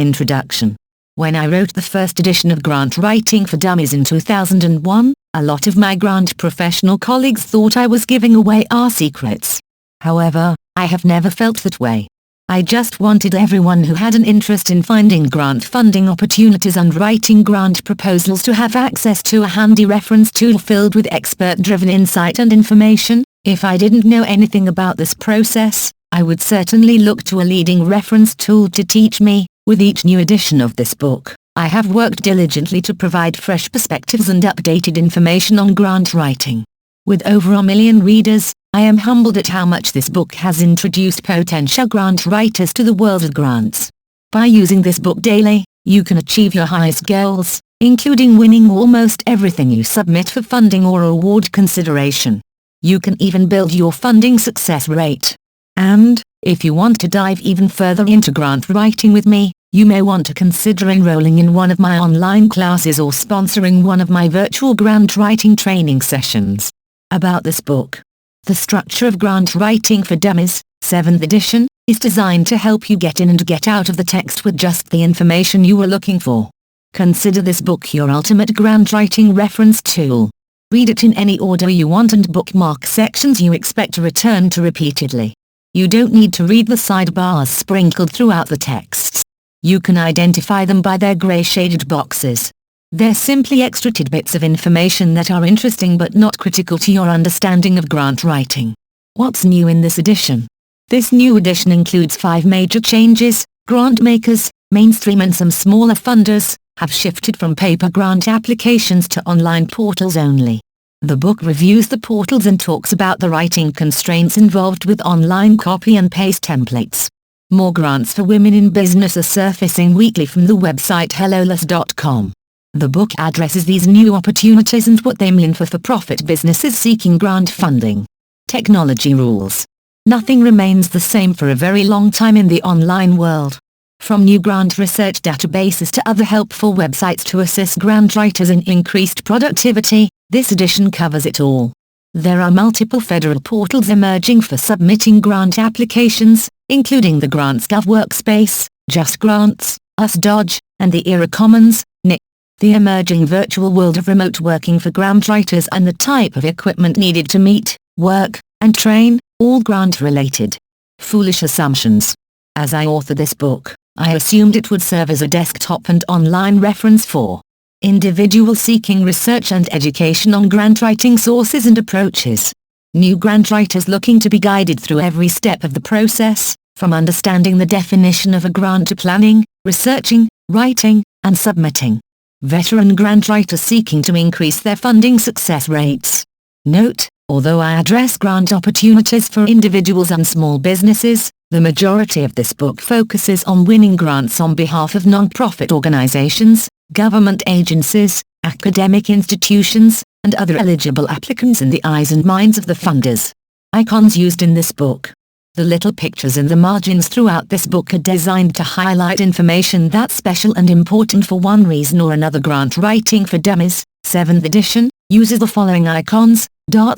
Introduction. When I wrote the first edition of Grant Writing for Dummies in 2001, a lot of my grant professional colleagues thought I was giving away our secrets. However, I have never felt that way. I just wanted everyone who had an interest in finding grant funding opportunities and writing grant proposals to have access to a handy reference tool filled with expert-driven insight and information. If I didn't know anything about this process, I would certainly look to a leading reference tool to teach me. With each new edition of this book, I have worked diligently to provide fresh perspectives and updated information on grant writing. With over 1 million readers, I am humbled at how much this book has introduced potential grant writers to the world of grants. By using this book daily, you can achieve your highest goals, including winning almost everything you submit for funding or award consideration. You can even build your funding success rate. And, if you want to dive even further into grant writing with me, you may want to consider enrolling in one of my online classes or sponsoring one of my virtual grant writing training sessions. About this book. The structure of Grant Writing for Dummies, 7th edition, is designed to help you get in and get out of the text with just the information you were looking for. Consider this book your ultimate grant writing reference tool. Read it in any order you want and bookmark sections you expect to return to repeatedly. You don't need to read the sidebars sprinkled throughout the texts. You can identify them by their gray-shaded boxes. They're simply extra tidbits of information that are interesting but not critical to your understanding of grant writing. What's new in this edition? This new edition includes 5 major changes. Grant makers, mainstream and some smaller funders, have shifted from paper grant applications to online portals only. The book reviews the portals and talks about the writing constraints involved with online copy and paste templates. More grants for women in business are surfacing weekly from the website helloless.com. The book addresses these new opportunities and what they mean for for-profit businesses seeking grant funding. Technology rules. Nothing remains the same for a very long time in the online world. From new grant research databases to other helpful websites to assist grant writers in increased productivity, this edition covers it all. There are multiple federal portals emerging for submitting grant applications, including the GrantsGov Workspace, Just Grants, USDOJ, and the ERA Commons, NIC. The emerging virtual world of remote working for grant writers and the type of equipment needed to meet, work, and train, all grant-related. Foolish assumptions. As I authored this book, I assumed it would serve as a desktop and online reference for individuals seeking research and education on grant writing sources and approaches. New grant writers looking to be guided through every step of the process, from understanding the definition of a grant to planning, researching, writing, and submitting. Veteran grant writers seeking to increase their funding success rates. Note, although I address grant opportunities for individuals and small businesses, the majority of this book focuses on winning grants on behalf of non-profit organizations, government agencies, academic institutions, and other eligible applicants in the eyes and minds of the funders. Icons used in this book. The little pictures in the margins throughout this book are designed to highlight information that's special and important for one reason or another. Grant Writing for Dummies, 7th edition, uses the following icons.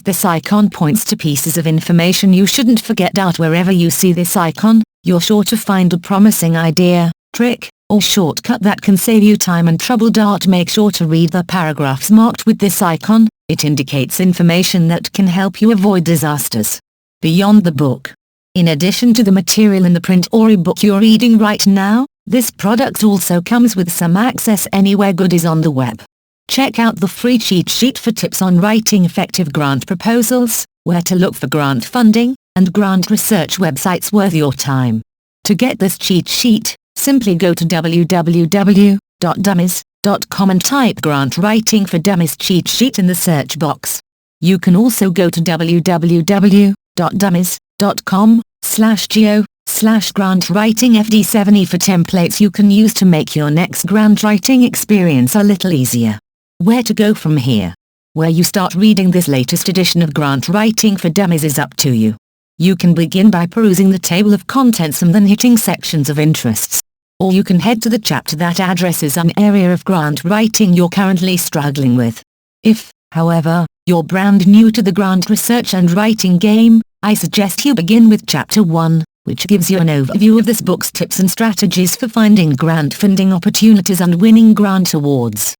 This icon points to pieces of information you shouldn't forget. Wherever you see this icon, you're sure to find a promising idea, trick, or shortcut that can save you time and trouble. Make sure to read the paragraphs marked with this icon. It indicates information that can help you avoid disasters. Beyond the book. In addition to the material in the print or ebook you're reading right now, this product also comes with some Access Anywhere goodies on the web. Check out the free cheat sheet for tips on writing effective grant proposals, where to look for grant funding, and grant research websites worth your time. To get this cheat sheet, simply go to www.dummies.com and type Grant Writing for Dummies cheat sheet in the search box. You can also go to www.dummies.com/go/grantwritingfd7e for templates you can use to make your next grant writing experience a little easier. Where to go from here? Where you start reading this latest edition of Grant Writing for Dummies is up to you. You can begin by perusing the table of contents and then hitting sections of interests. Or you can head to the chapter that addresses an area of grant writing you're currently struggling with. If, however, you're brand new to the grant research and writing game, I suggest you begin with Chapter 1, which gives you an overview of this book's tips and strategies for finding grant funding opportunities and winning grant awards.